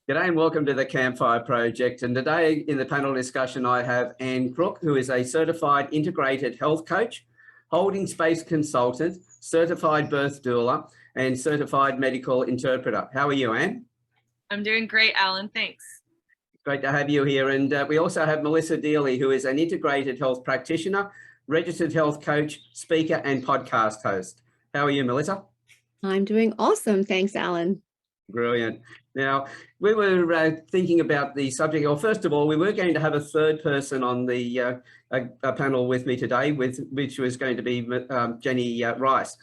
G'day and welcome to the Campfire project. And today in the panel discussion, I have Anne Crook, who is a certified integrated health coach, holding space consultant, certified birth doula, and certified medical interpreter. How are you, Anne? I'm doing great, Alan. Thanks. Great to have you here. And we also have Melissa Dealey, who is an integrated health practitioner, registered health coach, speaker, and podcast host. How are you, Melissa? I'm doing awesome. Thanks, Alan. Brilliant. Now, we were thinking about the subject. Well, first of all, we were going to have a third person on the a panel with me today, which was going to be Jenny Rice.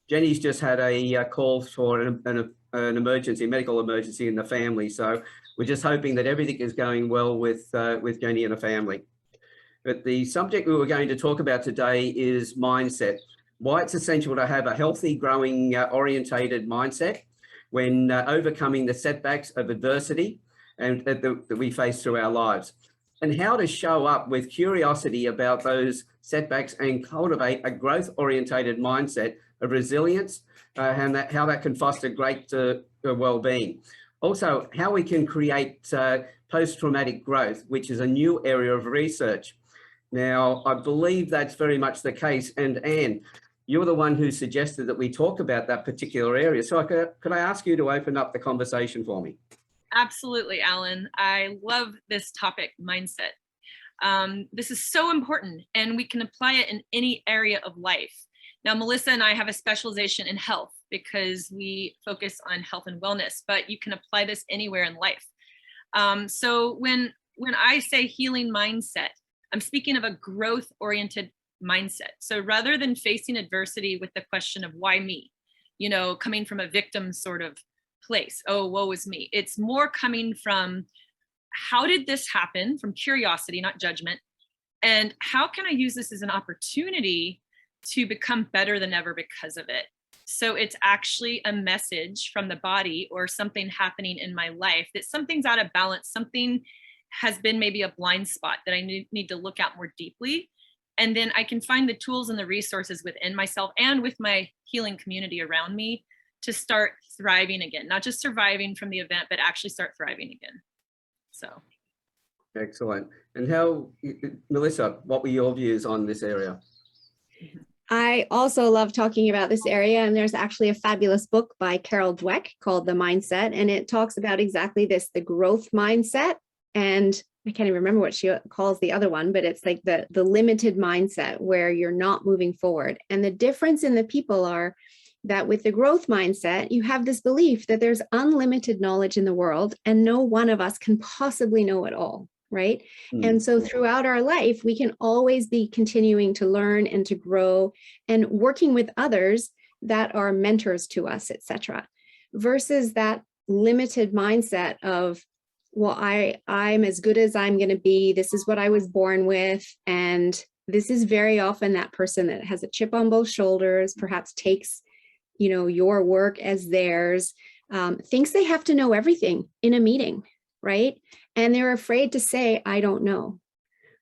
Jenny's just had a call for an emergency, medical emergency in the family. So we're just hoping that everything is going well with Jenny and the family. But the subject we were going to talk about today is mindset. Why it's essential to have a healthy, growing, orientated mindset when overcoming the setbacks of adversity and that we face through our lives, and how to show up with curiosity about those setbacks and cultivate a growth-orientated mindset of resilience, and how that can foster great well-being. Also, how we can create post-traumatic growth, which is a new area of research. Now, I believe that's very much the case. And Anne, you're the one who suggested that we talk about that particular area. So could I ask you to open up the conversation for me? Absolutely, Alan. I love this topic, mindset. This is so important, and we can apply it in any area of life. Now, Melissa and I have a specialization in health because we focus on health and wellness, but you can apply this anywhere in life. So when I say healing mindset, I'm speaking of a growth-oriented mindset. So rather than facing adversity with the question of why me, you know, coming from a victim sort of place, oh, woe is me, it's more coming from how did this happen, from curiosity, not judgment, and how can I use this as an opportunity to become better than ever because of it. So it's actually a message from the body or something happening in my life that something's out of balance, something has been maybe a blind spot that I need to look at more deeply. And then I can find the tools and the resources within myself and with my healing community around me to start thriving again, not just surviving from the event, but actually start thriving again. So. Excellent. And how, Melissa, what were your views on this area? I also love talking about this area, and there's actually a fabulous book by Carol Dweck called The Mindset, and it talks about exactly this, the growth mindset. And I can't even remember what she calls the other one, but it's like the limited mindset where you're not moving forward. And the difference in the people are that with the growth mindset, you have this belief that there's unlimited knowledge in the world and no one of us can possibly know it all, right? And so throughout our life, we can always be continuing to learn and to grow and working with others that are mentors to us, etc. Versus that limited mindset of, well, I'm as good as I'm going to be. This is what I was born with. And this is very often that person that has a chip on both shoulders, perhaps takes, you know, your work as theirs, thinks they have to know everything in a meeting, right? And they're afraid to say, I don't know.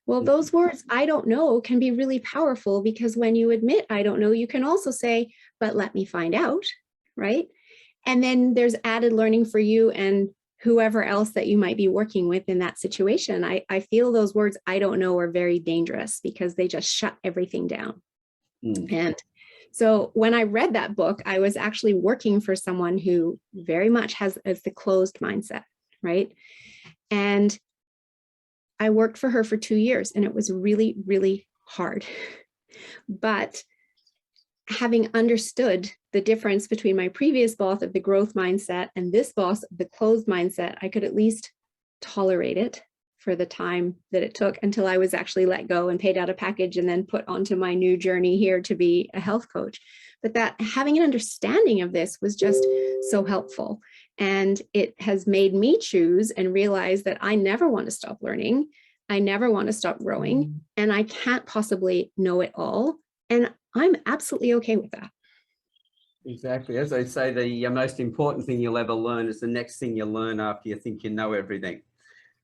Well, those words, I don't know, can be really powerful because when you admit, I don't know, you can also say, but let me find out, right? And then there's added learning for you and whoever else that you might be working with in that situation. I feel those words, I don't know, are very dangerous because they just shut everything down. And so when I read that book, I was actually working for someone who very much has the closed mindset, right? And I worked for her for 2 years and it was really, really hard. But having understood the difference between my previous boss of the growth mindset and this boss of the closed mindset, I could at least tolerate it for the time that it took until I was actually let go and paid out a package and then put onto my new journey here to be a health coach. But that having an understanding of this was just so helpful. And it has made me choose and realize that I never want to stop learning. I never want to stop growing, and I can't possibly know it all. And I'm absolutely okay with that. Exactly. As I say, the most important thing you'll ever learn is the next thing you learn after you think you know everything.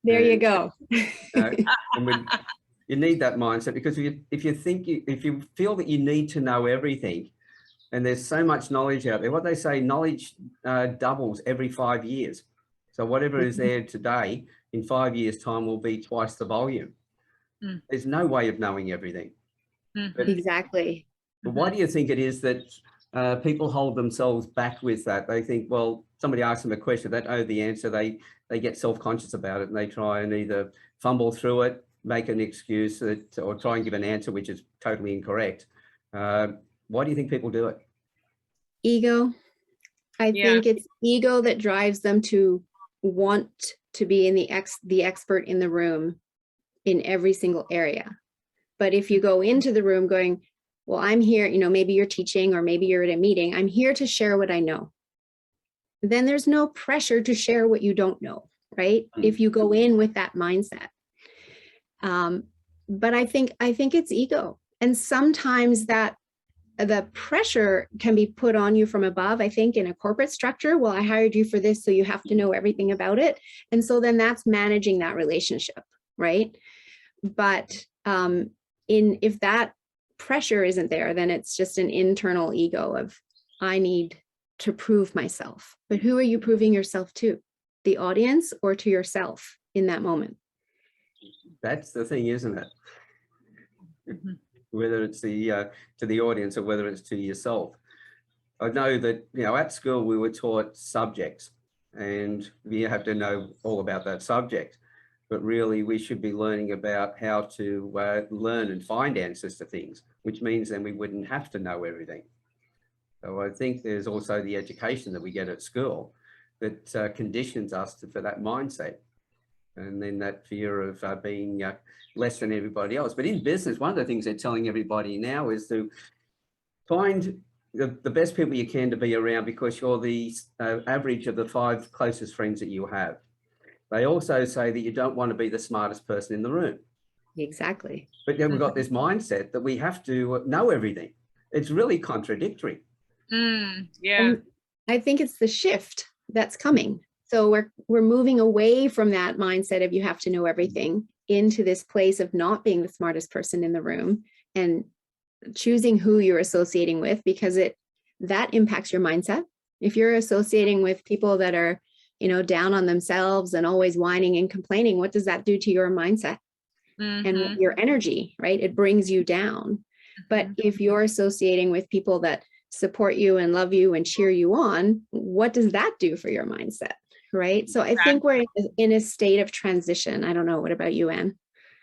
There you go. You need that mindset because if you feel that you need to know everything, and there's so much knowledge out there, what they say, knowledge doubles every 5 years. So whatever is there today, in 5 years' time will be twice the volume. Mm. There's no way of knowing everything. But, Exactly. but why do you think it is that people hold themselves back with that? They think, well, somebody asks them a question, they don't know the answer, they get self-conscious about it, and they try and either fumble through it, make an excuse that, or try and give an answer which is totally incorrect. Why do you think people do it? Ego. I think it's ego that drives them to want to be in the expert in the room in every single area. But if you go into the room going, well, I'm here, maybe you're teaching or maybe you're at a meeting, I'm here to share what I know. Then there's no pressure to share what you don't know, right? If you go in with that mindset. But I think it's ego. And sometimes that the pressure can be put on you from above. I think in a corporate structure, well, I hired you for this, so you have to know everything about it. And so then that's managing that relationship, right? But if that pressure isn't there, then it's just an internal ego of, I need to prove myself. But who are you proving yourself to? The audience or to yourself in that moment? That's the thing, isn't it? Whether it's to the audience or whether it's to yourself. I know that, at school we were taught subjects and we have to know all about that subject, but really we should be learning about how to learn and find answers to things, which means then we wouldn't have to know everything. So I think there's also the education that we get at school that conditions us for that mindset. And then that fear of being less than everybody else. But in business, one of the things they're telling everybody now is to find the best people you can to be around, because you're the average of the 5 closest friends that you have. They also say that you don't want to be the smartest person in the room. Exactly. But then we've got this mindset that we have to know everything. It's really contradictory. Yeah. And I think it's the shift that's coming. So we're moving away from that mindset of you have to know everything into this place of not being the smartest person in the room and choosing who you're associating with, because that impacts your mindset. If you're associating with people that are, down on themselves and always whining and complaining, what does that do to your mindset and your energy, right? It brings you down. But if you're associating with people that support you and love you and cheer you on, what does that do for your mindset? Right. So I think we're in a state of transition. I don't know. What about you, Anne?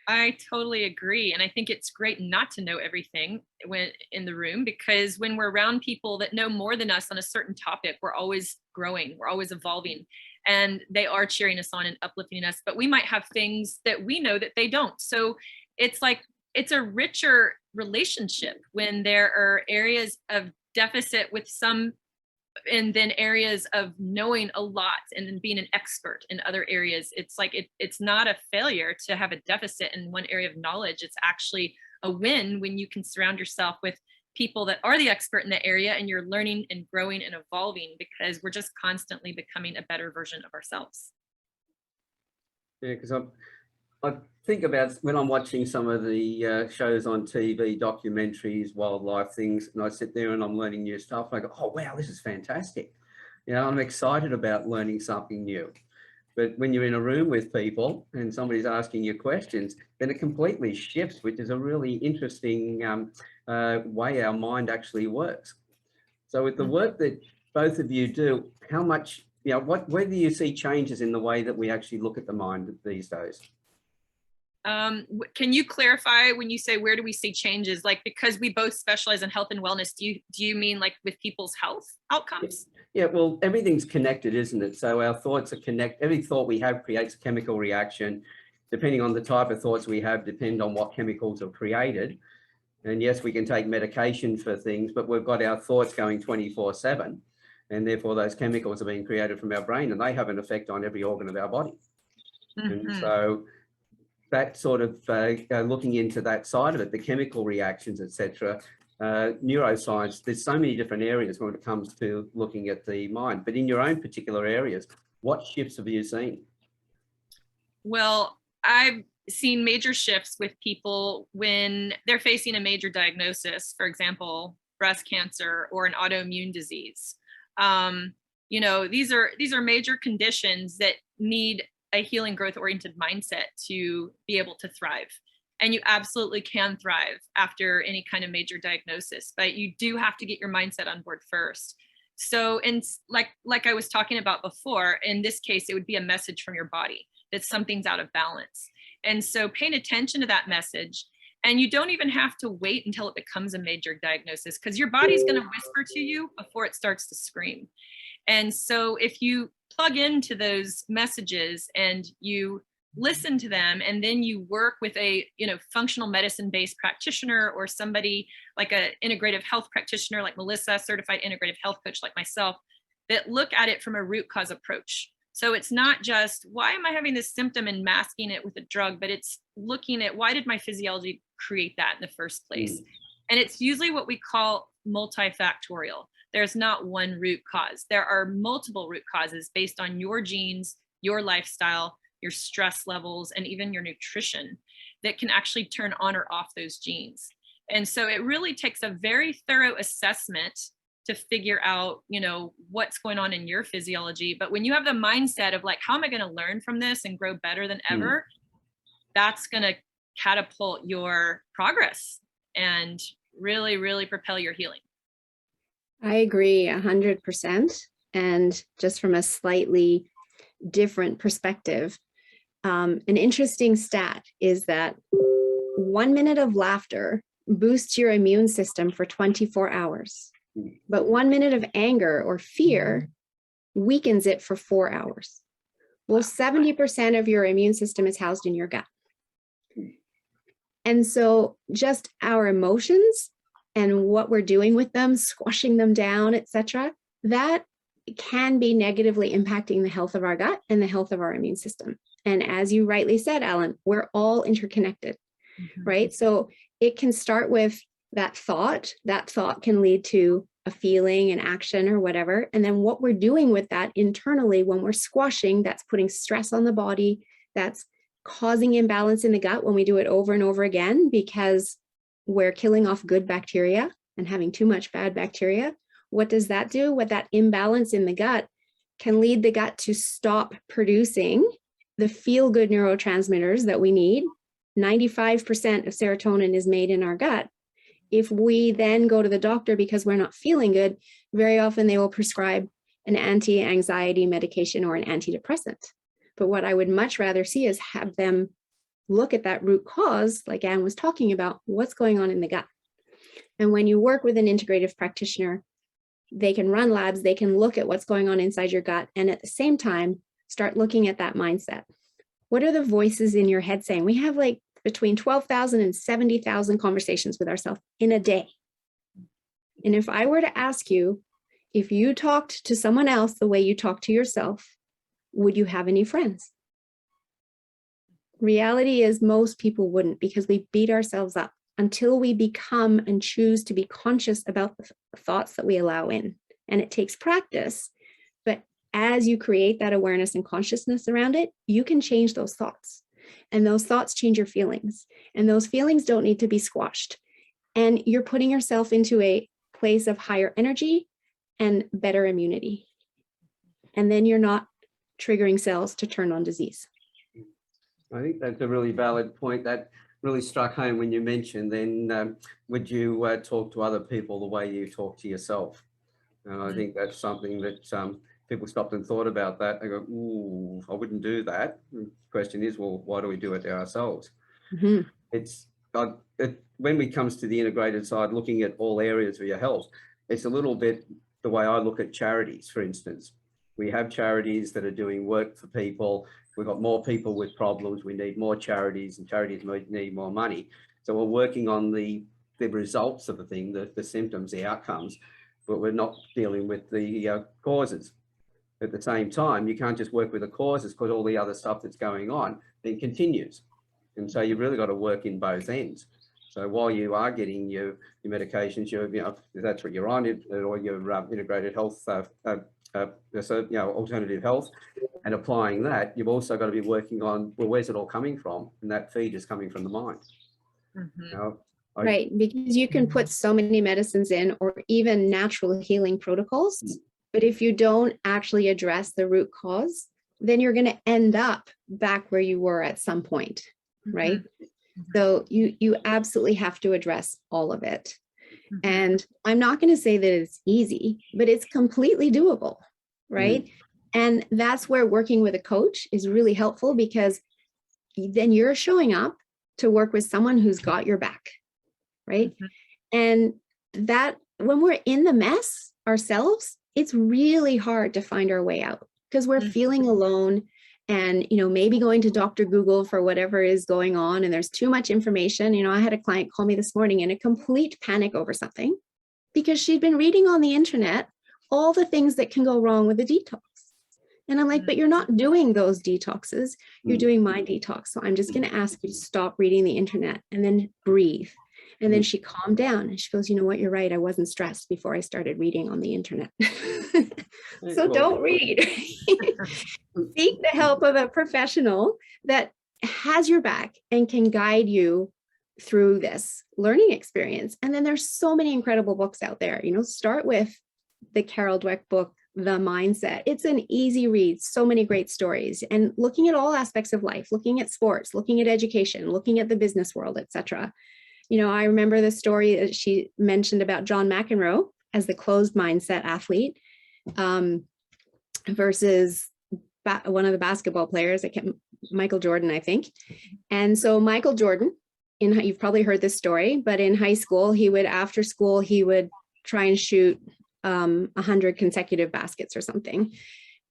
I totally agree. And I think it's great not to know everything when in the room, because when we're around people that know more than us on a certain topic, we're always growing, we're always evolving, and they are cheering us on and uplifting us. But we might have things that we know that they don't. So it's like, it's a richer relationship when there are areas of deficit with some, and then areas of knowing a lot and then being an expert in other areas. It's like it's not a failure to have a deficit in one area of knowledge. It's actually a win when you can surround yourself with people that are the expert in the area and you're learning and growing and evolving, because we're just constantly becoming a better version of ourselves. Yeah, because I think about when I'm watching some of the shows on TV, documentaries, wildlife things, and I sit there and I'm learning new stuff. I go, oh, wow, this is fantastic. I'm excited about learning something new. But when you're in a room with people and somebody's asking you questions, then it completely shifts, which is a really interesting way our mind actually works. So with the work that both of you do, how much, where do you see changes in the way that we actually look at the mind these days? Can you clarify when you say where do we see changes? Like, because we both specialize in health and wellness, do you mean like with people's health outcomes? Yeah, well, everything's connected, isn't it? So our thoughts are connected. Every thought we have creates a chemical reaction. Depending on the type of thoughts we have, depend on what chemicals are created. And yes, we can take medication for things, but we've got our thoughts going 24/7. And therefore those chemicals are being created from our brain and they have an effect on every organ of our body. And so that sort of looking into that side of it, the chemical reactions, etc., neuroscience, there's so many different areas when it comes to looking at the mind. But in your own particular areas, what shifts have you seen? Well, I've seen major shifts with people when they're facing a major diagnosis, for example, breast cancer or an autoimmune disease. These are major conditions that need a healing, growth-oriented mindset to be able to thrive. And you absolutely can thrive after any kind of major diagnosis, but you do have to get your mindset on board first. So, and like I was talking about before, in this case, it would be a message from your body that something's out of balance. And so paying attention to that message, and you don't even have to wait until it becomes a major diagnosis, because your body's going to whisper to you before it starts to scream. And so if you plug into those messages and you listen to them, and then you work with a, functional medicine based practitioner, or somebody like an integrative health practitioner like Melissa, certified integrative health coach like myself, that look at it from a root cause approach. So it's not just, why am I having this symptom and masking it with a drug, but it's looking at, why did my physiology create that in the first place? And it's usually what we call multifactorial. There's not one root cause. There are multiple root causes based on your genes, your lifestyle, your stress levels, and even your nutrition that can actually turn on or off those genes. And so it really takes a very thorough assessment to figure out, what's going on in your physiology. But when you have the mindset of like, how am I going to learn from this and grow better than ever? That's going to catapult your progress and really, really propel your healing. I agree 100%. And just from a slightly different perspective, an interesting stat is that 1 minute of laughter boosts your immune system for 24 hours. But 1 minute of anger or fear weakens it for 4 hours. Well, 70% of your immune system is housed in your gut. And so just our emotions and what we're doing with them, squashing them down, etc., that can be negatively impacting the health of our gut and the health of our immune system. And as you rightly said, Alan, we're all interconnected, right? So it can start with that thought can lead to a feeling, an action, or whatever. And then what we're doing with that internally when we're squashing, that's putting stress on the body, that's causing imbalance in the gut when we do it over and over again, because we're killing off good bacteria and having too much bad bacteria. What does that do? What that imbalance in the gut can lead the gut to stop producing the feel-good neurotransmitters that we need. 95% of serotonin is made in our gut. If we then go to the doctor because we're not feeling good, very often they will prescribe an anti-anxiety medication or an antidepressant. But what I would much rather see is have them look at that root cause, like Anne was talking about, what's going on in the gut. And when you work with an integrative practitioner, they can run labs, they can look at what's going on inside your gut, and at the same time, start looking at that mindset. What are the voices in your head saying? We have like between 12,000 and 70,000 conversations with ourselves in a day. And if I were to ask you, if you talked to someone else the way you talk to yourself, would you have any friends? Reality is most people wouldn't, because we beat ourselves up until we become and choose to be conscious about the thoughts that we allow in. And it takes practice, but as you create that awareness and consciousness around it, you can change those thoughts. And those thoughts change your feelings. And those feelings don't need to be squashed. And you're putting yourself into a place of higher energy and better immunity. And then you're not triggering cells to turn on disease. I think that's a really valid point. That really struck home when you mentioned, then would you talk to other people the way you talk to yourself? And I think that's something that people stopped and thought about that. They go, ooh, I wouldn't do that. The question is, well, why do we do it to ourselves? It's when it comes to the integrated side, looking at all areas of your health, it's a little bit the way I look at charities, for instance. We have charities that are doing work for people. We've got more people with problems. We need more charities, and charities need more money. So we're working on the results of the thing, the symptoms, the outcomes, but we're not dealing with the causes. At the same time, you can't just work with the causes, because all the other stuff that's going on then continues. And so you've really got to work in both ends. So while you are getting your medications, if that's what you're on, or your integrated health, alternative health, and applying that, you've also got to be working on, well, where's it all coming from? And that feed is coming from the mind. Right, because you can put so many medicines in, or even natural healing protocols, but if you don't actually address the root cause, then you're going to end up back where you were at some point, right? So you absolutely have to address all of it. And I'm not going to say that it's easy, but it's completely doable, right? And that's where working with a coach is really helpful, because then you're showing up to work with someone who's got your back, right? And that when we're in the mess ourselves, it's really hard to find our way out, because we're feeling alone, and, you know, maybe going to Dr. Google for whatever is going on, and there's too much information. You know, I had a client call me this morning in a complete panic over something, because she'd been reading on the internet all the things that can go wrong with a detox. And I'm like, but you're not doing those detoxes, you're doing my detox. So I'm just going to ask you to stop reading the internet and then breathe. And then she calmed down and she goes, you know what, you're right. I wasn't stressed before I started reading on the internet. So don't read. Seek the help of a professional that has your back and can guide you through this learning experience. And then there's so many incredible books out there. You know, start with the Carol Dweck book, The Mindset. It's an easy read, so many great stories, and looking at all aspects of life, looking at sports, looking at education, looking at the business world, etc. You know, I remember the story that she mentioned about John McEnroe as the closed mindset athlete versus one of the basketball players, Michael Jordan, I think. And so Michael Jordan, you've probably heard this story, but in high school, after school, he would try and shoot 100 consecutive baskets or something.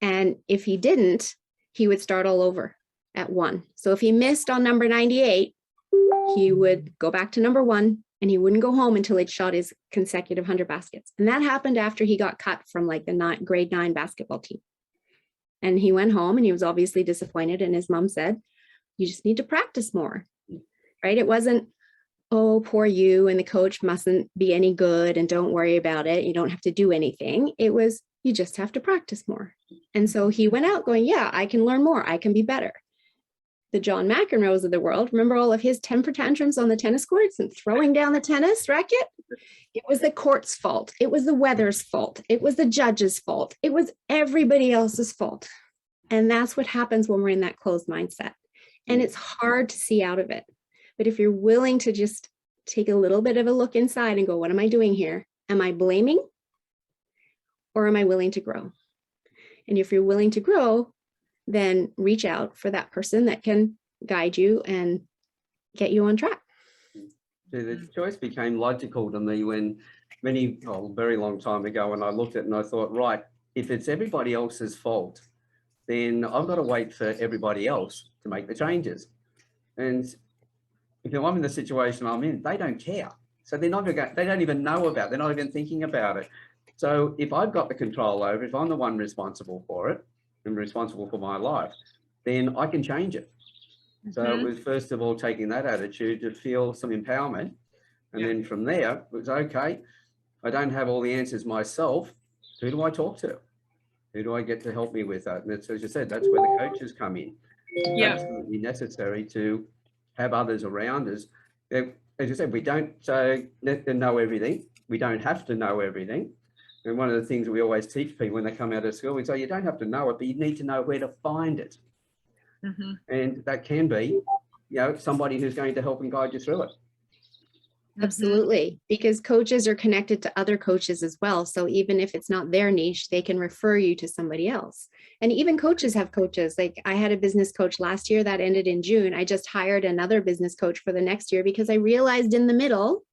And if he didn't, he would start all over at 1. So if he missed on number 98, he would go back to number 1, and he wouldn't go home until he'd shot his consecutive 100 baskets. And that happened after he got cut from like the grade 9 basketball team. And he went home and he was obviously disappointed. And his mom said, you just need to practice more, right? It wasn't, oh, poor you, and the coach mustn't be any good, and don't worry about it. You don't have to do anything. It was, you just have to practice more. And so he went out going, yeah, I can learn more. I can be better. The John McEnroes of the world, remember all of his temper tantrums on the tennis courts and throwing down the tennis racket? It was the court's fault. It was the weather's fault. It was the judge's fault. It was everybody else's fault. And that's what happens when we're in that closed mindset. And it's hard to see out of it. But if you're willing to just take a little bit of a look inside and go, what am I doing here? Am I blaming, or am I willing to grow? And if you're willing to grow, then reach out for that person that can guide you and get you on track. The choice became logical to me when very long time ago, when I looked at it and I thought, right, if it's everybody else's fault, then I've got to wait for everybody else to make the changes. And if I'm in the situation I'm in, they don't care. So they don't even know about it. They're not even thinking about it. So if I've got the control over it, if I'm the one responsible for it and responsible for my life, then I can change it. So it was first of all taking that attitude to feel some empowerment. And then from there, it was okay, I don't have all the answers myself. Who do I talk to? Who do I get to help me with that? And it's, as you said, that's where the coaches come in. It's absolutely necessary to have others around us. As you said, we don't know everything. We don't have to know everything. And one of the things that we always teach people when they come out of school, we say, you don't have to know it, but you need to know where to find it. And that can be, somebody who's going to help and guide you through it. Absolutely, because coaches are connected to other coaches as well. So even if it's not their niche, they can refer you to somebody else. And even coaches have coaches. Like I had a business coach last year that ended in June. I just hired another business coach for the next year because I realized in the middle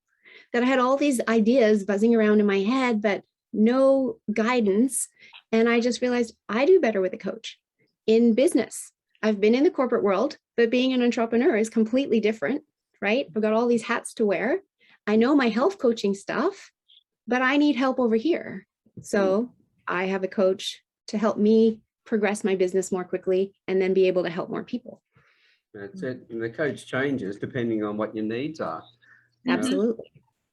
that I had all these ideas buzzing around in my head, but no guidance. And I just realized I do better with a coach in business. I've been in the corporate world, but being an entrepreneur is completely different, right? I've got all these hats to wear. I know my health coaching stuff, but I need help over here. So I have a coach to help me progress my business more quickly and then be able to help more people. That's it. And the coach changes depending on what your needs are. Absolutely.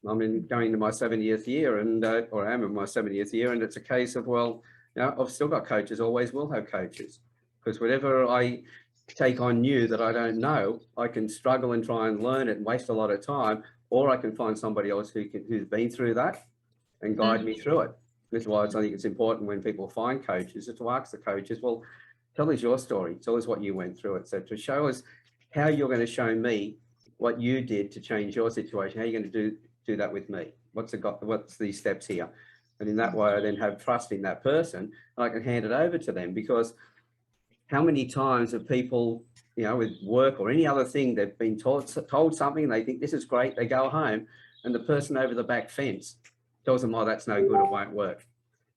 I'm going to my 70th year or I am in my 70th year, and it's a case of, I've still got coaches, always will have coaches, because whatever I take on new that I don't know, I can struggle and try and learn it and waste a lot of time, or I can find somebody else who's been through that and guide me through it. That's why I think it's important when people find coaches is to ask the coaches, well, tell us your story. Tell us what you went through it. So to show us how you're going to show me what you did to change your situation, how you're going to do that with me. What's the steps here? And in that way, I then have trust in that person. And I can hand it over to them, because how many times have people, you know, with work or any other thing, they've been told something, they think this is great, they go home and the person over the back fence tells them, oh, that's no good, it won't work.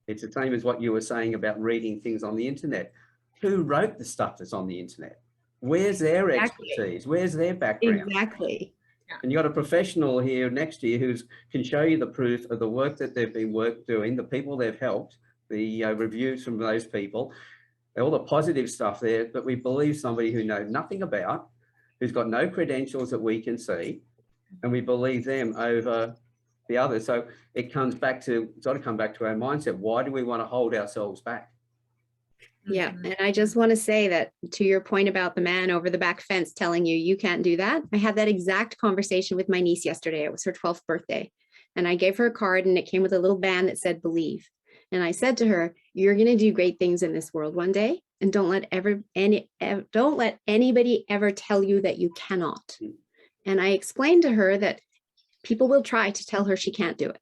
It's the same as what you were saying about reading things on the internet. Who wrote the stuff that's on the internet? Where's their expertise? Where's their background? Exactly. And you got a professional here next to you who can show you the proof of the work that they've been doing, the people they've helped, the reviews from those people, all the positive stuff there, that we believe somebody who knows nothing about, who's got no credentials that we can see, and we believe them over the others. So it comes back to, it's got to come back to our mindset. Why do we want to hold ourselves back? Yeah. And I just want to say that, to your point about the man over the back fence telling you, you can't do that. I had that exact conversation with my niece yesterday. It was her 12th birthday. And I gave her a card and it came with a little band that said, believe. And I said to her, you're going to do great things in this world one day. And don't let anybody ever tell you that you cannot. And I explained to her that people will try to tell her she can't do it,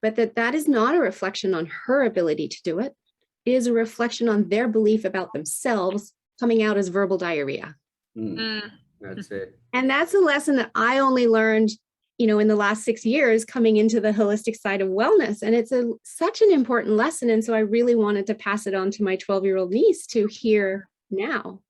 but that is not a reflection on her ability to do it. It is a reflection on their belief about themselves coming out as verbal diarrhea. That's it. And that's a lesson that I only learned, you know, in the last 6 years coming into the holistic side of wellness. And it's such an important lesson. And so I really wanted to pass it on to my 12-year-old niece to hear now.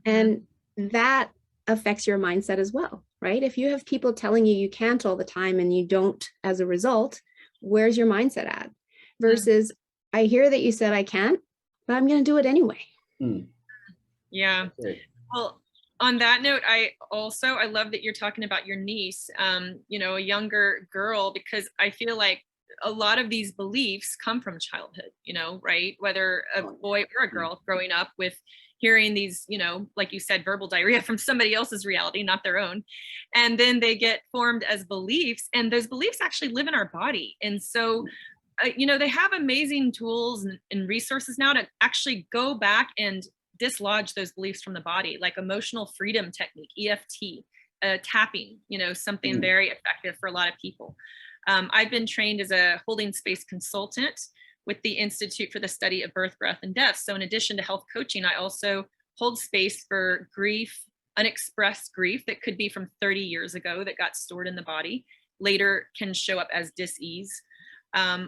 And that affects your mindset as well, right? If you have people telling you you can't all the time and you don't as a result, where's your mindset at? Versus, I hear that you said I can't, but I'm going to do it anyway. Yeah. Well, on that note, I love that you're talking about your niece, you know, a younger girl, because I feel like a lot of these beliefs come from childhood, you know, right? Whether a boy or a girl growing up with hearing these, you know, like you said, verbal diarrhea from somebody else's reality, not their own. And then they get formed as beliefs, and those beliefs actually live in our body. And so, you know, they have amazing tools and resources now to actually go back and dislodge those beliefs from the body, like emotional freedom technique, EFT, tapping, you know, something very effective for a lot of people. I've been trained as a holding space consultant with the Institute for the Study of Birth, Breath, and Death. So in addition to health coaching, I also hold space for grief, unexpressed grief that could be from 30 years ago that got stored in the body, later can show up as dis-ease.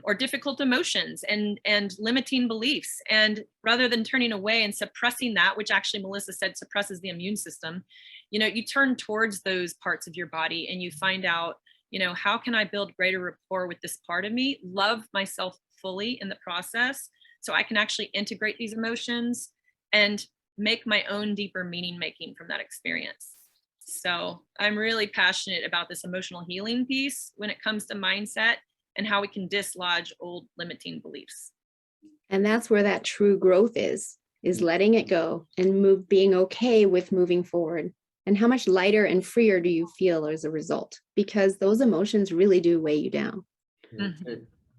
Or difficult emotions and limiting beliefs. And rather than turning away and suppressing that, which actually Melissa said suppresses the immune system, you know, you turn towards those parts of your body and you find out, you know, how can I build greater rapport with this part of me, love myself fully in the process, so I can actually integrate these emotions and make my own deeper meaning making from that experience. So I'm really passionate about this emotional healing piece when it comes to mindset and how we can dislodge old limiting beliefs. And that's where that true growth is letting it go and being okay with moving forward. And how much lighter and freer do you feel as a result? Because those emotions really do weigh you down.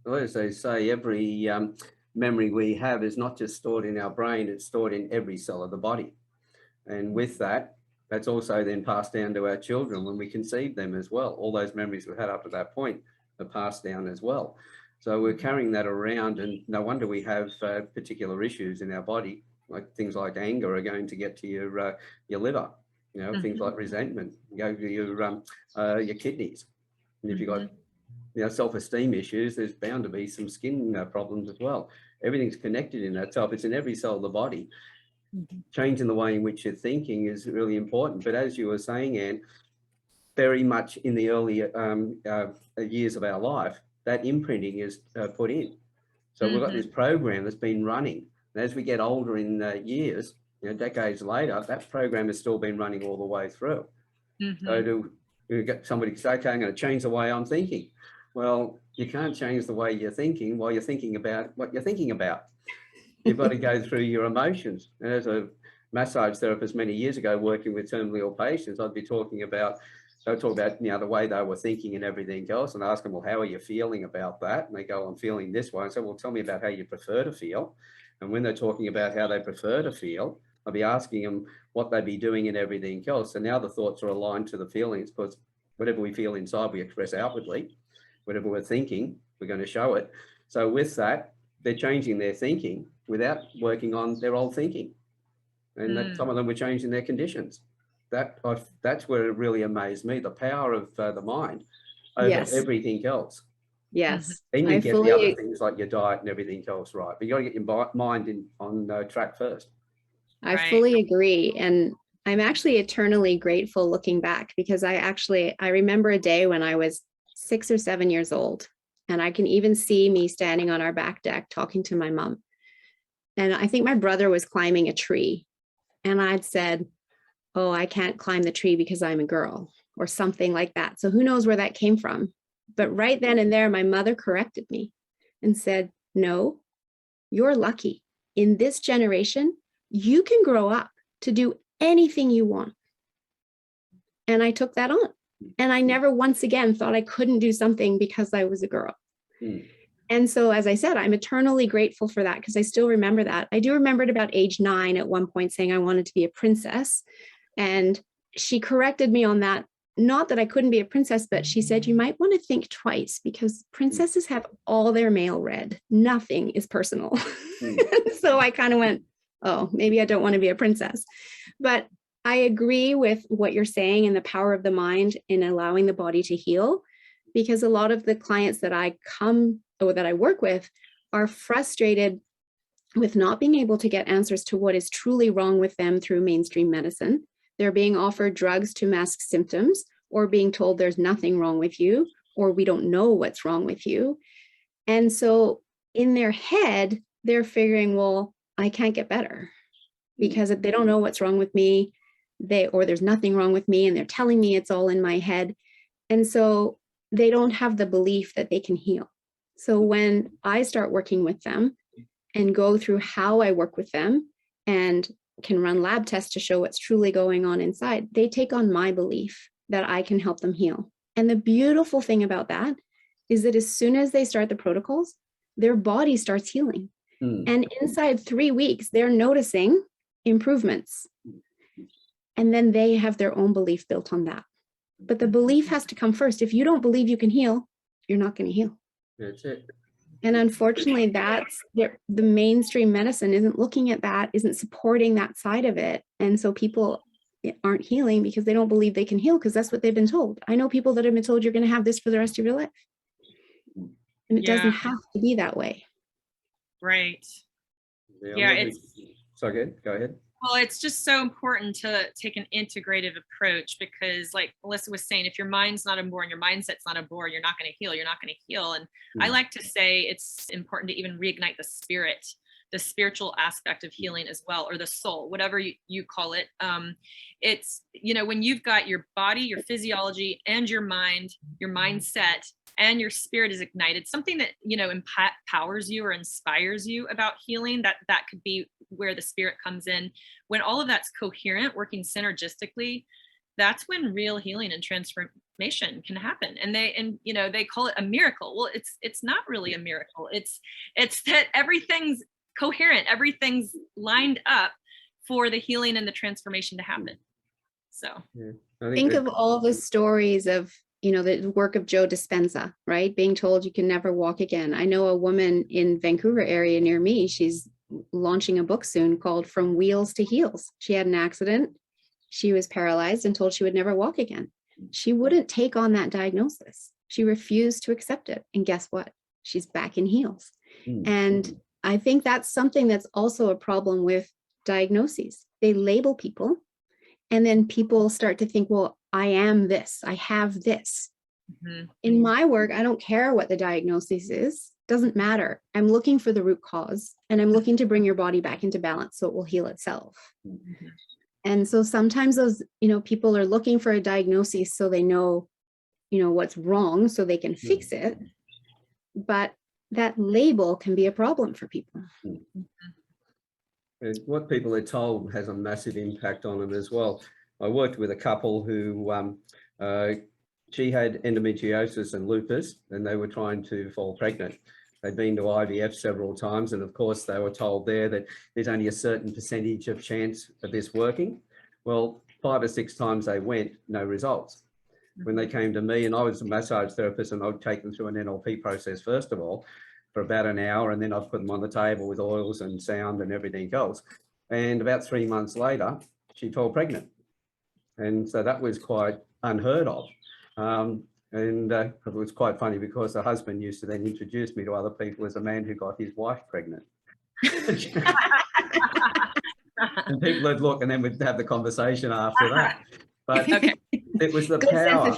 Well, as they say, every memory we have is not just stored in our brain, it's stored in every cell of the body. And with that, that's also then passed down to our children when we conceive them as well. All those memories we've had up to that point are passed down as well. So we're carrying that around, and no wonder we have particular issues in our body, like things like anger are going to get to your liver, you know, things like resentment go to your kidneys. And if you've got, you know, self-esteem issues, there's bound to be some skin problems as well. Everything's connected in that. So if it's in every cell of the body, changing the way in which you're thinking is really important. But as you were saying, Anne, very much in the early years of our life, that imprinting is put in. So we've got this program that's been running. And as we get older in years, you know, decades later, that program has still been running all the way through. So to get somebody to say, okay, I'm going to change the way I'm thinking. Well, you can't change the way you're thinking while you're thinking about what you're thinking about. You've got to go through your emotions. And as a massage therapist many years ago, working with terminally ill patients, I'd be talking about, you know, the way they were thinking and everything else, and ask them, well, how are you feeling about that? And they go, I'm feeling this way. And so, well, tell me about how you prefer to feel. And when they're talking about how they prefer to feel, I'll be asking them what they'd be doing and everything else. And now the thoughts are aligned to the feelings, because whatever we feel inside, we express outwardly. Whatever we're thinking, we're going to show it. So with that, they're changing their thinking without working on their old thinking. And that some of them were changing their conditions. That's where it really amazed me, the power of the mind over Yes. everything else. Yes. Then you I get fully, the other things like your diet and everything else right. But you got to get your mind on track first. I Right. fully agree. And I'm actually eternally grateful looking back, because I remember a day when I was 6 or 7 years old, and I can even see me standing on our back deck talking to my mom. And I think my brother was climbing a tree, and I'd said, oh, I can't climb the tree because I'm a girl, or something like that. So who knows where that came from? But right then and there, my mother corrected me and said, no, you're lucky. In this generation, you can grow up to do anything you want. And I took that on. And I never once again thought I couldn't do something because I was a girl. And so, as I said, I'm eternally grateful for that, because I still remember that. I do remember at about age 9 at one point saying I wanted to be a princess. And she corrected me on that. Not that I couldn't be a princess, but she said, you might want to think twice, because princesses have all their mail read. Nothing is personal. So I kind of went, oh, maybe I don't want to be a princess. But I agree with what you're saying and the power of the mind in allowing the body to heal, because a lot of the clients that I work with are frustrated with not being able to get answers to what is truly wrong with them through mainstream medicine. They're being offered drugs to mask symptoms, or being told there's nothing wrong with you, or we don't know what's wrong with you. And so in their head, they're figuring, well, I can't get better because they don't know what's wrong with me, or there's nothing wrong with me, and they're telling me it's all in my head. And so they don't have the belief that they can heal. So when I start working with them and go through how I work with them and can run lab tests to show what's truly going on inside, they take on my belief that I can help them heal. And the beautiful thing about that is that as soon as they start the protocols, their body starts healing. And inside 3 weeks, they're noticing improvements. And then they have their own belief built on that. But the belief has to come first. If you don't believe you can heal, you're not going to heal. That's it. And unfortunately, that's the mainstream medicine isn't looking at that, isn't supporting that side of it. And so people aren't healing because they don't believe they can heal, because that's what they've been told. I know people that have been told you're going to have this for the rest of your life. And it doesn't have to be that way. Right. Yeah, it's so good. Go ahead. Well, it's just so important to take an integrative approach, because like Melissa was saying, if your mind's not on board and your mindset's not on board, you're not going to heal. You're not going to heal. And I like to say it's important to even reignite the spirit, the spiritual aspect of healing as well, or the soul, whatever you call it. It's, when you've got your body, your physiology, and your mind, your mindset, and your spirit is ignited, something that, empowers you or inspires you about healing, that could be where the spirit comes in. When all of that's coherent, working synergistically, that's when real healing and transformation can happen. And they call it a miracle. Well, it's not really a miracle. It's that everything's coherent, everything's lined up for the healing and the transformation to happen. So think of all the stories of, the work of Joe Dispenza, right? Being told you can never walk again. I know a woman in Vancouver area near me, she's launching a book soon called From Wheels to Heels. She had an accident. She was paralyzed and told she would never walk again. She wouldn't take on that diagnosis. She refused to accept it. And guess what? She's back in heels. And I think that's something that's also a problem with diagnoses. They label people, and then people start to think, well, I am this, I have this. In my work, I don't care what the diagnosis is, doesn't matter. I'm looking for the root cause, and I'm looking to bring your body back into balance so it will heal itself. And so sometimes those, people are looking for a diagnosis so they know, what's wrong so they can fix it. But that label can be a problem for people. And what people are told has a massive impact on them as well. I worked with a couple who, she had endometriosis and lupus, and they were trying to fall pregnant. They'd been to IVF several times, and of course they were told there that there's only a certain percentage of chance of this working. Well, 5 or 6 times they went, no results. When they came to me, and I was a massage therapist, and I'd take them through an NLP process first of all for about an hour, and then I'd put them on the table with oils and sound and everything else. And about 3 months later, she fell pregnant. And so that was quite unheard of. It was quite funny because the husband used to then introduce me to other people as a man who got his wife pregnant. And people would look, and then we'd have the conversation after that. But it was the power.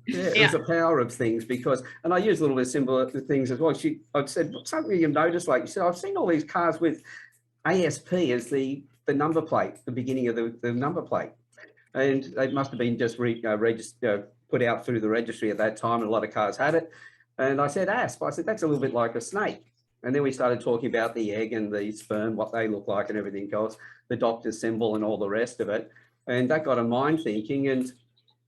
Yeah, it was the power of things, because, and I use a little bit of similar things as well. I'd said, something you've noticed, like you said, I've seen all these cars with ASP as the number plate, the beginning of the number plate. And they must have been just put out through the registry at that time, and a lot of cars had it. And I said, ASP, I said, that's a little bit like a snake. And then we started talking about the egg and the sperm, what they look like and everything else, the doctor's symbol and all the rest of it. And that got a mind thinking, and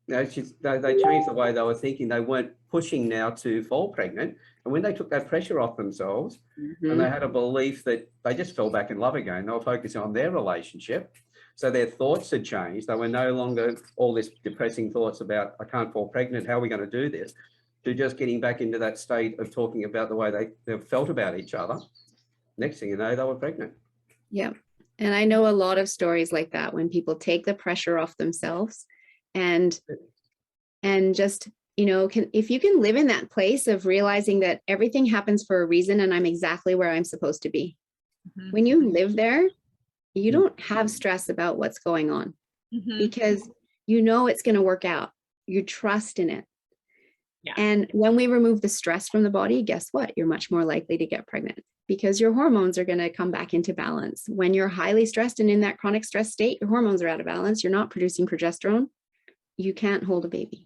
they changed the way they were thinking. They weren't pushing now to fall pregnant. And when they took that pressure off themselves, and they had a belief that they just fell back in love again, they were focusing on their relationship. So their thoughts had changed. They were no longer all this depressing thoughts about, I can't fall pregnant, how are we going to do this? To just getting back into that state of talking about the way they felt about each other. Next thing you know, they were pregnant. Yeah. And I know a lot of stories like that, when people take the pressure off themselves and just, if you can live in that place of realizing that everything happens for a reason and I'm exactly where I'm supposed to be. When you live there, you don't have stress about what's going on because it's going to work out. You trust in it. Yeah. And when we remove the stress from the body, guess what? You're much more likely to get pregnant because your hormones are going to come back into balance. When you're highly stressed and in that chronic stress state, your hormones are out of balance. You're not producing progesterone. You can't hold a baby.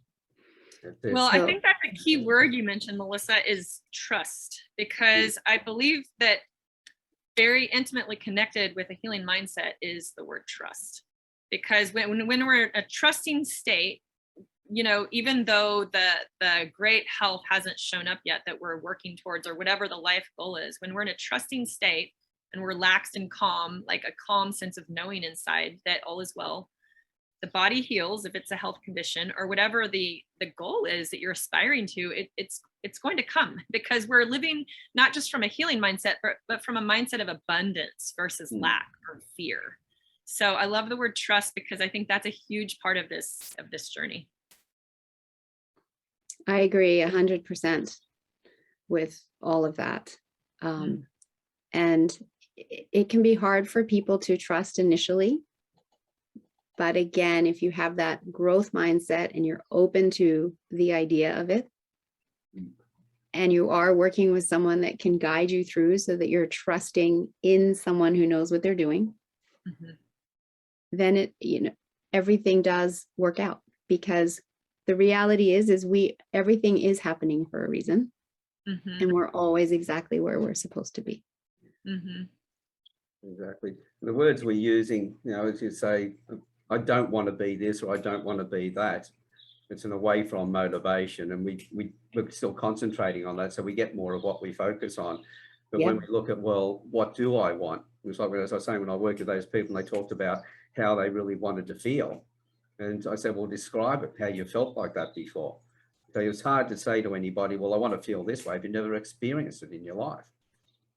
Well, I think that the key word you mentioned, Melissa, is trust, because I believe that very intimately connected with a healing mindset is the word trust. Because when we're in a trusting state, even though the great health hasn't shown up yet that we're working towards, or whatever the life goal is, when we're in a trusting state and relaxed and calm, like a calm sense of knowing inside that all is well, the body heals if it's a health condition, or whatever the goal is that you're aspiring to, it's going to come, because we're living not just from a healing mindset, but from a mindset of abundance versus lack or fear. So I love the word trust, because I think that's a huge part of this journey. I agree 100% with all of that. And it can be hard for people to trust initially. But again, if you have that growth mindset and you're open to the idea of it, and you are working with someone that can guide you through so that you're trusting in someone who knows what they're doing, then everything does work out, because the reality is everything is happening for a reason, and we're always exactly where we're supposed to be. Exactly. The words we're using, as you say, I don't want to be this, or I don't want to be that. It's an away from motivation, and we're still concentrating on that, so we get more of what we focus on. But when we look at, well, what do I want? It's like, as I was saying, when I worked with those people, and they talked about how they really wanted to feel. And I said, well, describe it, how you felt like that before. So it's hard to say to anybody, well, I want to feel this way if you've never experienced it in your life.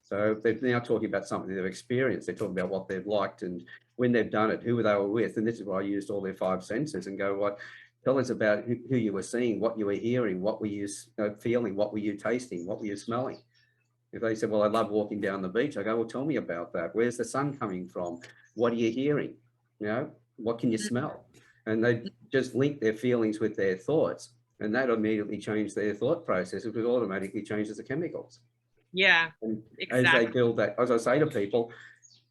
So they're now talking about something they've experienced. They're talking about what they've liked and when they've done it, who they were with. And this is where I used all their 5 senses and go, what? Tell us about who you were seeing, what you were hearing, what were you feeling, what were you tasting, what were you smelling? If they said, well, I love walking down the beach, I go, well, tell me about that. Where's the sun coming from? What are you hearing? What can you smell? And they just link their feelings with their thoughts. And that immediately changed their thought process, which automatically changes the chemicals. Yeah, and exactly. As they build that, as I say to people,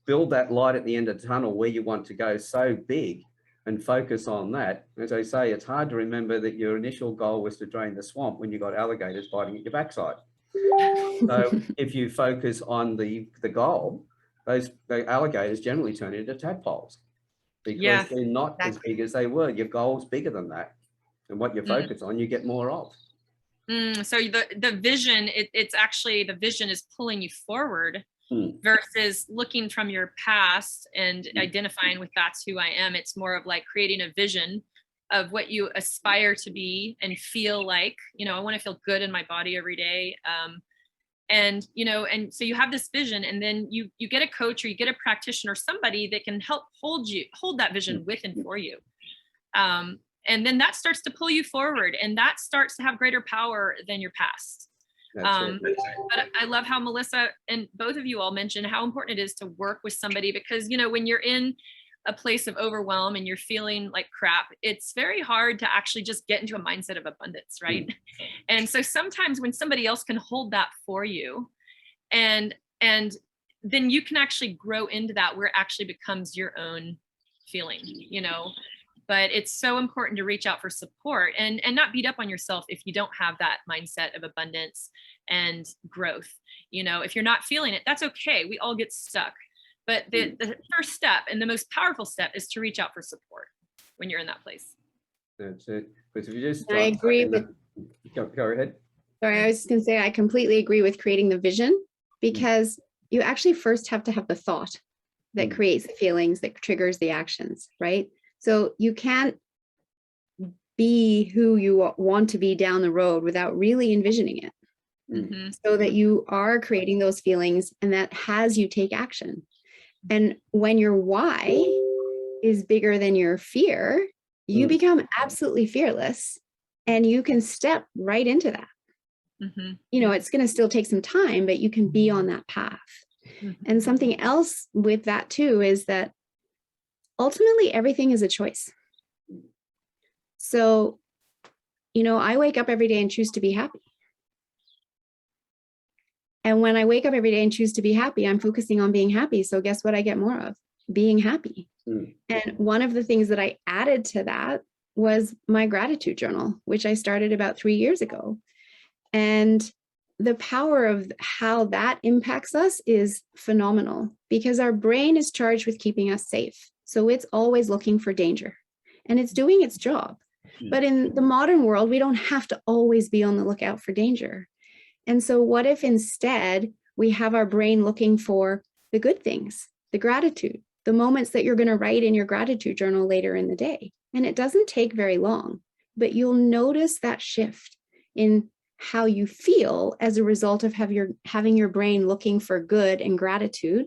build that light at the end of the tunnel where you want to go so big and focus on that. As I say, it's hard to remember that your initial goal was to drain the swamp when you got alligators biting at your backside. So if you focus on the goal, the alligators generally turn into tadpoles because they're not as big as they were. Your goal's bigger than that. And what you focus on, you get more of. So the vision, it's actually, the vision is pulling you forward versus looking from your past and identifying with that's who I am. It's more of like creating a vision of what you aspire to be and feel like, you know, I want to feel good in my body every day. And, you know, and so you have this vision, and then you get a coach or you get a practitioner, somebody that can help hold that vision with and for you. And then that starts to pull you forward, and that starts to have greater power than your past. But I love how Melissa and both of you all mentioned how important it is to work with somebody, because, you know, when you're in a place of overwhelm and you're feeling like crap, it's very hard to actually just get into a mindset of abundance, right? And so sometimes when somebody else can hold that for you, and then you can actually grow into that where it actually becomes your own feeling, you know. But it's so important to reach out for support and not beat up on yourself if you don't have that mindset of abundance and growth. You know, if you're not feeling it, that's okay. We all get stuck. But the first step and the most powerful step is to reach out for support when you're in that place. That's it. Because if you just I agree with. Go ahead. Sorry, I was just going to say I completely agree with creating the vision, because you actually first have to have the thought that creates the feelings, that triggers the actions, right? So you can't be who you want to be down the road without really envisioning it. So that you are creating those feelings, and that has you take action. And when your why is bigger than your fear, you become absolutely fearless, and you can step right into that. You know, it's going to still take some time, but you can be on that path. And something else with that too is that ultimately everything is a choice. So, you know, I wake up every day and choose to be happy. And when I wake up every day and choose to be happy, I'm focusing on being happy. So guess what I get more of? Being happy. And one of the things that I added to that was my gratitude journal, which I started about 3 years ago. And the power of how that impacts us is phenomenal, because our brain is charged with keeping us safe. So it's always looking for danger, and it's doing its job. But in the modern world, we don't have to always be on the lookout for danger. And so what if instead we have our brain looking for the good things, the gratitude, the moments that you're going to write in your gratitude journal later in the day? And it doesn't take very long, but you'll notice that shift in how you feel as a result of having your brain looking for good and gratitude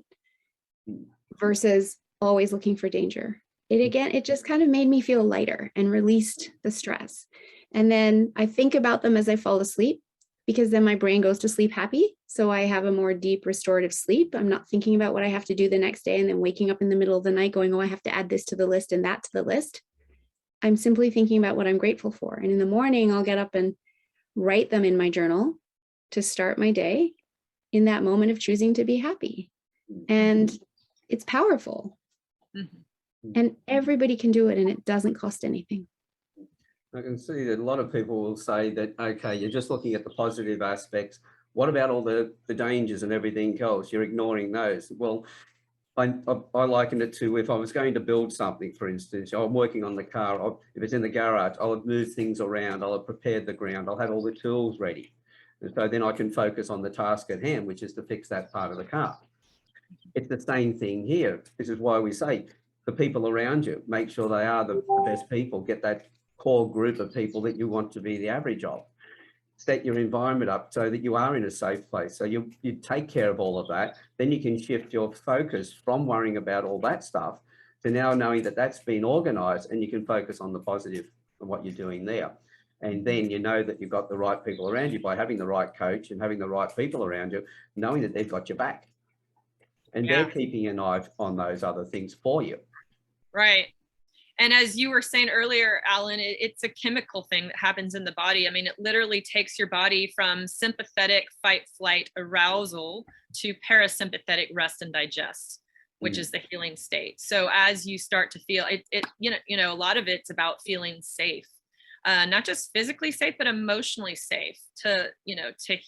versus always looking for danger. It just kind of made me feel lighter and released the stress. And then I think about them as I fall asleep, because then my brain goes to sleep happy. So I have a more deep restorative sleep. I'm not thinking about what I have to do the next day and then waking up in the middle of the night going, oh, I have to add this to the list and that to the list. I'm simply thinking about what I'm grateful for. And in the morning, I'll get up and write them in my journal to start my day in that moment of choosing to be happy. And it's powerful. And everybody can do it, and it doesn't cost anything. I can see that a lot of people will say that, okay, you're just looking at the positive aspects. What about all the dangers and everything else? You're ignoring those. Well, I liken it to if I was going to build something, for instance, I'm working on the car. If it's in the garage, I'll have moved things around. I'll have prepared the ground. I'll have all the tools ready. And so then I can focus on the task at hand, which is to fix that part of the car. It's the same thing here. This is why we say the people around you, make sure they are the best people, get that core group of people that you want to be the average of. Set your environment up so that you are in a safe place. So you take care of all of that. Then you can shift your focus from worrying about all that stuff to now knowing that that's been organized, and you can focus on the positive of what you're doing there. And then you know that you've got the right people around you by having the right coach and having the right people around you, knowing that they've got your back. And they're keeping an eye on those other things for you. Right. And as you were saying earlier, Alan, it's a chemical thing that happens in the body. I mean, it literally takes your body from sympathetic fight, flight, arousal to parasympathetic rest and digest, which is the healing state. So as you start to feel it, you know, a lot of it's about feeling safe, not just physically safe, but emotionally safe to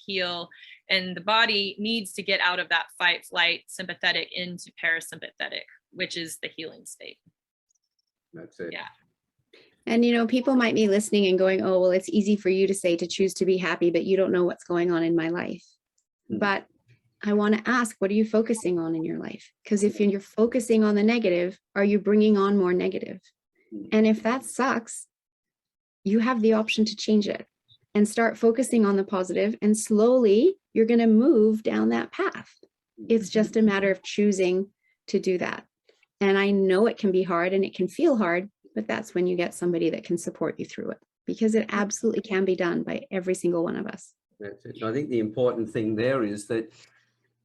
heal. And the body needs to get out of that fight, flight, sympathetic into parasympathetic, which is the healing state. That's it. Yeah. And, people might be listening and going, oh, well, it's easy for you to say to choose to be happy, but you don't know what's going on in my life. But I want to ask, what are you focusing on in your life? Because if you're focusing on the negative, are you bringing on more negative? And if that sucks, you have the option to change it and start focusing on the positive, and slowly you're going to move down that path. It's just a matter of choosing to do that. And I know it can be hard and it can feel hard, but that's when you get somebody that can support you through it, because it absolutely can be done by every single one of us. That's it. I think the important thing there is that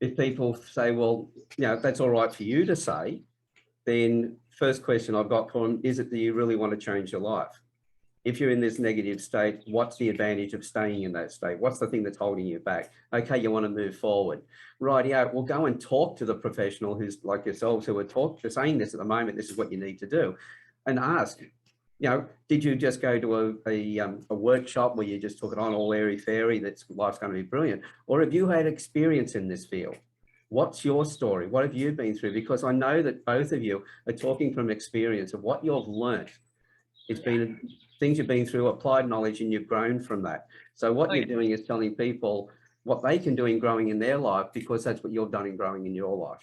if people say, well, if that's all right for you to say, then first question I've got for them, is it that you really want to change your life? If you're in this negative state, what's the advantage of staying in that state? What's the thing that's holding you back? Okay, you want to move forward. Right, yeah, well, go and talk to the professional who's like yourselves who are saying this at the moment, this is what you need to do. And ask, did you just go to a workshop where you just took it on all airy-fairy, that's life's going to be brilliant? Or have you had experience in this field? What's your story? What have you been through? Because I know that both of you are talking from experience of what you've learned. It's been things you've been through, applied knowledge, and you've grown from that. So what you're doing is telling people what they can do in growing in their life, because that's what you've done in growing in your life.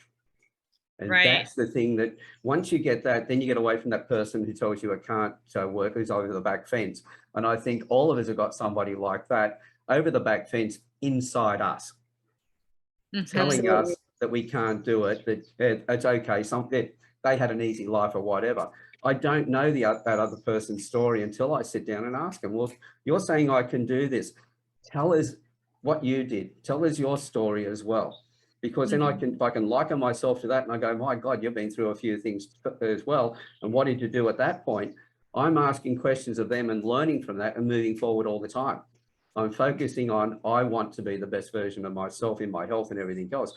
And that's the thing, that once you get that, then you get away from that person who tells you it can't work, who's over the back fence. And I think all of us have got somebody like that over the back fence inside us, telling us that we can't do it, that it's okay, they had an easy life or whatever. I don't know that other person's story until I sit down and ask them, well, you're saying I can do this. Tell us what you did. Tell us your story as well. Because then if I can liken myself to that and I go, my God, you've been through a few things as well. And what did you do at that point? I'm asking questions of them and learning from that and moving forward all the time. I'm focusing on, I want to be the best version of myself in my health and everything else.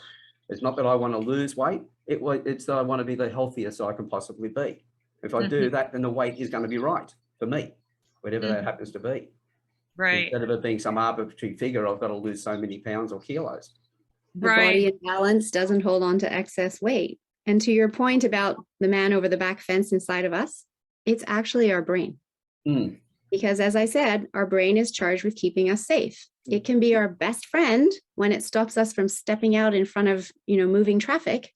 It's not that I want to lose weight. It's that I want to be the healthiest I can possibly be. If I do that, then the weight is going to be right for me, whatever that happens to be. Right. Instead of it being some arbitrary figure, I've got to lose so many pounds or kilos. The body in balance doesn't hold on to excess weight. And to your point about the man over the back fence inside of us, it's actually our brain. Because as I said, our brain is charged with keeping us safe. It can be our best friend when it stops us from stepping out in front of, moving traffic,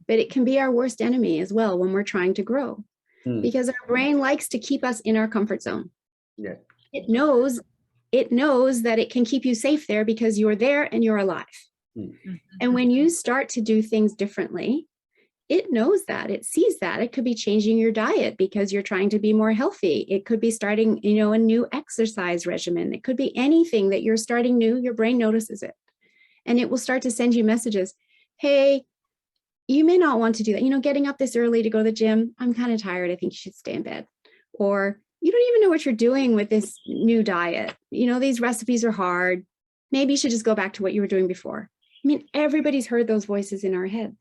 but it can be our worst enemy as well when we're trying to grow. Because our brain likes to keep us in our comfort zone. Yeah. It knows that it can keep you safe there because you're there and you're alive. And when you start to do things differently, it knows that, it sees that. It could be changing your diet because you're trying to be more healthy. It could be starting, a new exercise regimen. It could be anything that you're starting new. Your brain notices it. And it will start to send you messages. Hey, you may not want to do that. Getting up this early to go to the gym, I'm kind of tired. I think you should stay in bed. Or you don't even know what you're doing with this new diet. These recipes are hard. Maybe you should just go back to what you were doing before. I mean, everybody's heard those voices in our head,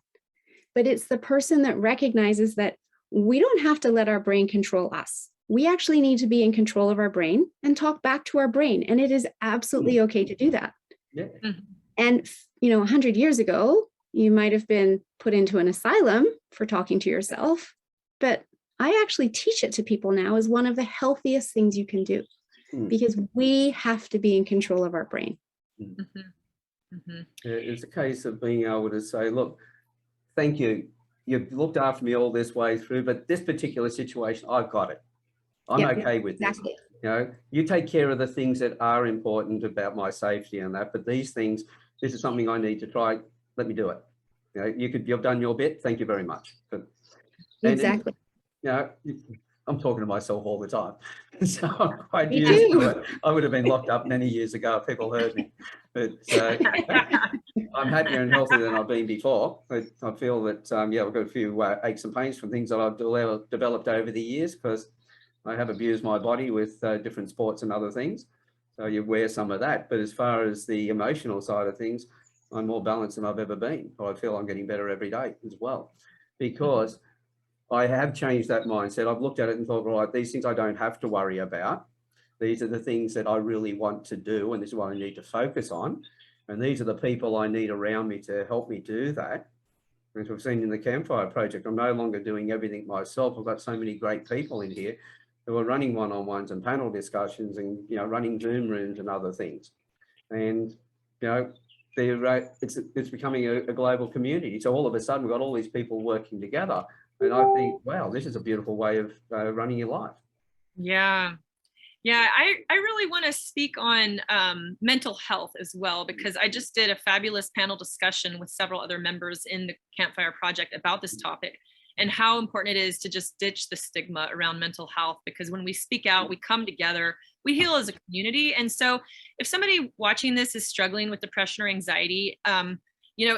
but it's the person that recognizes that we don't have to let our brain control us. We actually need to be in control of our brain and talk back to our brain. And it is absolutely okay to do that. Yeah. And, 100 years ago, you might have been put into an asylum for talking to yourself, but I actually teach it to people now as one of the healthiest things you can do, because we have to be in control of our brain. It's a case of being able to say, look, thank you. You've looked after me all this way through, but this particular situation, I've got it. I'm okay with this. You take care of the things that are important about my safety and that, but these things, this is something I need to try. Let me do it. You've done your bit. Thank you very much. Exactly. I'm talking to myself all the time. So I'm quite used to it. I would have been locked up many years ago if people heard me. But I'm happier and healthier than I've been before. But I feel that, I've got a few aches and pains from things that I've developed over the years, because I have abused my body with different sports and other things. So you wear some of that. But as far as the emotional side of things, I'm more balanced than I've ever been. I feel I'm getting better every day as well, because I have changed that mindset. I've looked at it and thought, right, these things I don't have to worry about. These are the things that I really want to do, and this is what I need to focus on. And these are the people I need around me to help me do that. As we've seen in the Campfire project, I'm no longer doing everything myself. I've got so many great people in here who are running one-on-ones and panel discussions and, you know, running Zoom rooms and other things. And, you know, it's becoming a global community. So all of a sudden we've got all these people working together. And I think, wow, this is a beautiful way of running your life. Yeah. Yeah, I really want to speak on mental health as well, because I just did a fabulous panel discussion with several other members in the Campfire Project about this topic and how important it is to just ditch the stigma around mental health, because when we speak out, we come together, we heal as a community. And so if somebody watching this is struggling with depression or anxiety, you know,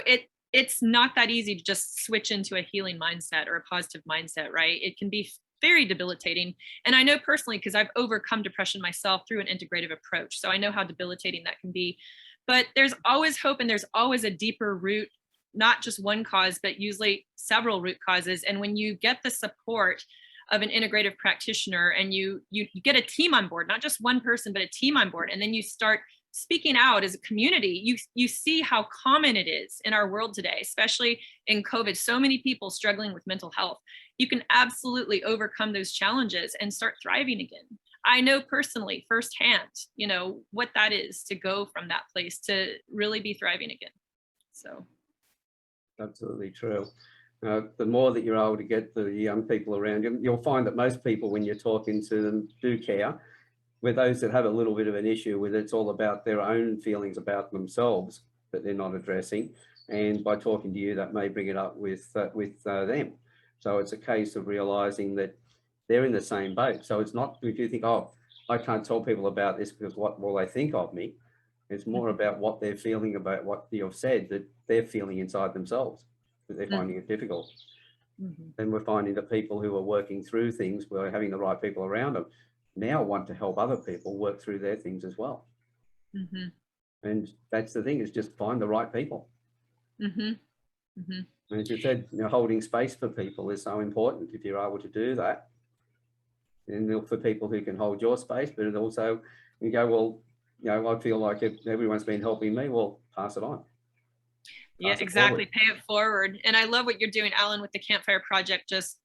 it's not that easy to just switch into a healing mindset or a positive mindset, right? It can be very debilitating. And I know personally, because I've overcome depression myself through an integrative approach. So I know how debilitating that can be. But there's always hope, and there's always a deeper root, not just one cause, but usually several root causes. And when you get the support of an integrative practitioner and you get a team on board, not just one person, but a team on board, and then you start speaking out as a community, you see how common it is in our world today, especially in COVID, so many people struggling with mental health. You can absolutely overcome those challenges and start thriving again. I know personally, firsthand, you know, what that is to go from that place to really be thriving again. So. Absolutely true. The more that you're able to get the young people around you, you'll find that most people, when you're talking to them, do care. With those that have a little bit of an issue with it, it's all about their own feelings about themselves that they're not addressing. And by talking to you, that may bring it up with them. So it's a case of realizing that they're in the same boat. So it's not, if you think, oh, I can't tell people about this because what will they think of me? It's more about what they're feeling about what you've said, that they're feeling inside themselves, that they're finding it difficult. And we're finding that people who are working through things, we're having the right people around them, now want to help other people work through their things as well. And that's the thing, is just find the right people. And as you said, you know, holding space for people is so important. If you're able to do that, and look for people who can hold your space, but also you go, well, you know, I feel like if everyone's been helping me, well, pass it on. Yeah, exactly. Pay it forward. And I love what you're doing, Alan, with the Campfire Project, just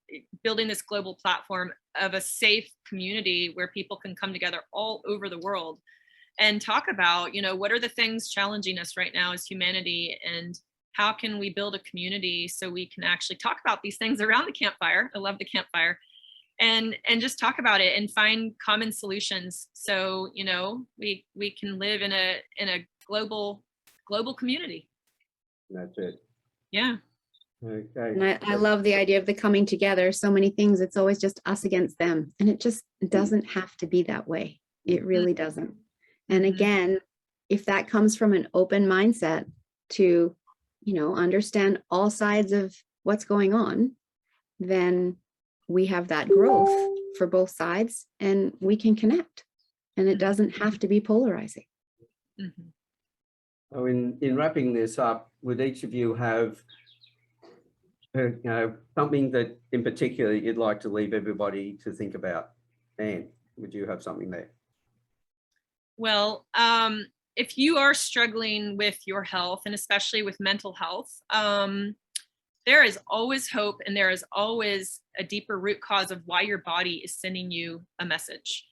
building this global platform of a safe community where people can come together all over the world and talk about, you know, what are the things challenging us right now as humanity, and how can we build a community so we can actually talk about these things around the campfire. I love the campfire. And just talk about it and find common solutions. So, you know, we can live in a global community. That's it. Yeah. Okay. And I love the idea of the coming together. So many things, it's always just us against them. And it just doesn't have to be that way. It really doesn't. And again, if that comes from an open mindset to, you know, understand all sides of what's going on, then we have that growth for both sides and we can connect. And it doesn't have to be polarizing. So in wrapping this up, would each of you have you know, something that in particular you'd like to leave everybody to think about? Anne, would you have something there? Well, if you are struggling with your health, and especially with mental health, there is always hope, and there is always a deeper root cause of why your body is sending you a message.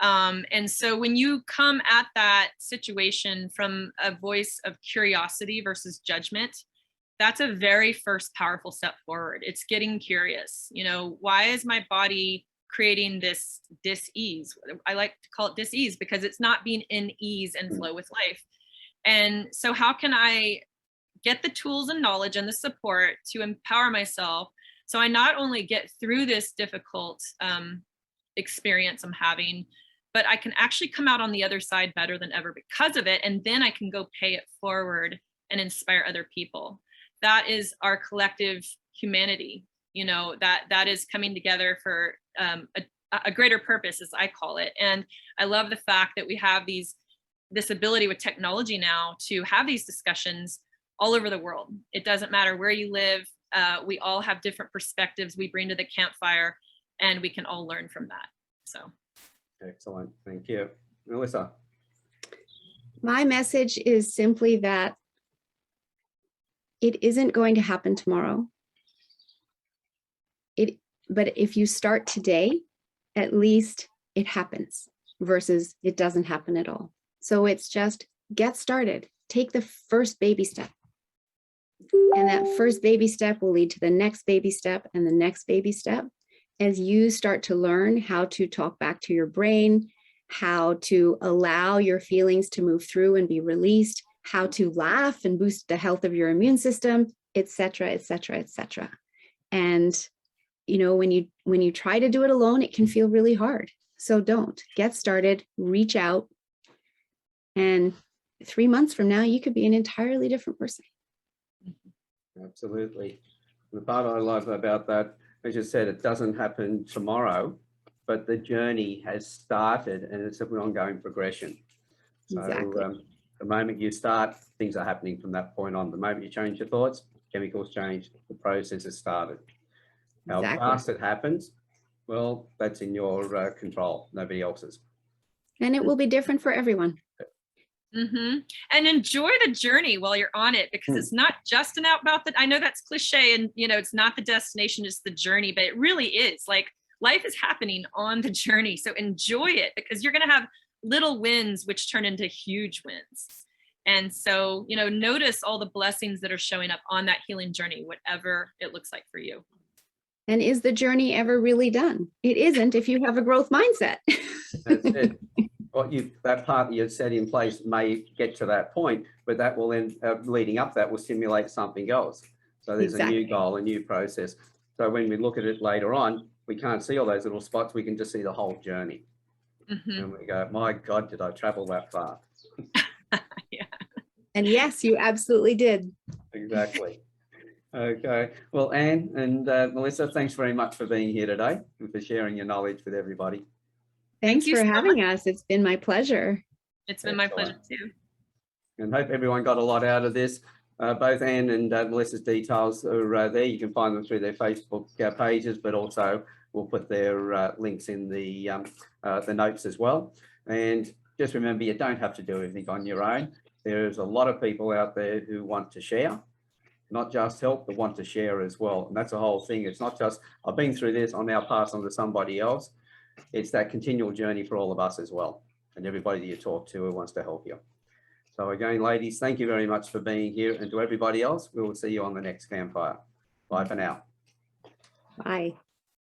And so when you come at that situation from a voice of curiosity versus judgment, that's a very first powerful step forward. It's getting curious. You know, why is my body creating this dis-ease? I like to call it dis-ease because it's not being in ease and flow with life. And so how can I get the tools and knowledge and the support to empower myself so I not only get through this difficult experience I'm having, but I can actually come out on the other side better than ever because of it. And then I can go pay it forward and inspire other people. That is our collective humanity, you know, that is coming together for a greater purpose, as I call it. And I love the fact that we have this ability with technology now to have these discussions all over the world. It doesn't matter where you live. We all have different perspectives we bring to the campfire, and we can all learn from that. So. Excellent. Thank you. Melissa. My message is simply that it isn't going to happen tomorrow. But if you start today, at least it happens versus it doesn't happen at all. So it's just get started, take the first baby step. And that first baby step will lead to the next baby step and the next baby step as you start to learn how to talk back to your brain, how to allow your feelings to move through and be released, how to laugh and boost the health of your immune system, etc., etc., etc. And you know, when you try to do it alone, it can feel really hard. So don't. Get started, reach out, and 3 months from now, you could be an entirely different person. Absolutely. The part I love about that, as you said, it doesn't happen tomorrow, but the journey has started and it's an ongoing progression. So Exactly. the moment you start, things are happening from that point on. The moment you change your thoughts, chemicals change, the process has started. How Exactly. fast it happens, well, that's in your control, nobody else's. And it will be different for everyone. And enjoy the journey while you're on it, because it's not just about the, I know that's cliche and, you know, it's not the destination, it's the journey, but it really is. Like, life is happening on the journey. So enjoy it, because you're going to have little wins, which turn into huge wins. And so, you know, notice all the blessings that are showing up on that healing journey, whatever it looks like for you. And is the journey ever really done? It isn't if you have a growth mindset. That's it. That part that you set in place may get to that point, but that will then, leading up, that will stimulate something else. So there's a new goal, a new process. So when we look at it later on, we can't see all those little spots. We can just see the whole journey. And we go, my God, did I travel that far? Yeah. And yes, you absolutely did. Exactly. Okay. Well, Anne and Melissa, thanks very much for being here today and for sharing your knowledge with everybody. Thanks you for so having us. It's been my pleasure. It's been my pleasure too. And hope everyone got a lot out of this. Both Anne and Melissa's details are there. You can find them through their Facebook pages, but also we'll put their links in the notes as well. And just remember, you don't have to do everything on your own. There's a lot of people out there who want to share, not just help, but want to share as well. And that's the whole thing. It's not just, I've been through this, I'll now pass on to somebody else. It's that continual journey for all of us as well, and everybody that you talk to who wants to help you. So again, ladies, thank you very much for being here. And to everybody else, we will see you on the next Campfire. Bye for now. Bye.